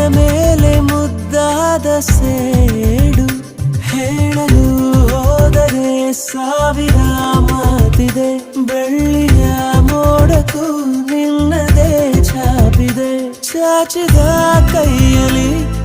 ಮೇಲೆ ಮುದ್ದಾದ ಸೇಡು. ಹೇಳಲು ಹೋದರೆ ಸಾವಿರ ಮಾತಿದೆ, ಬೆಳ್ಳಿಯ ಮೋಡಕ್ಕೂ ನಿನ್ನದೇ ಛಾಪಿದೆ. ಚಾಚಿದ ಕೈಯಲ್ಲಿ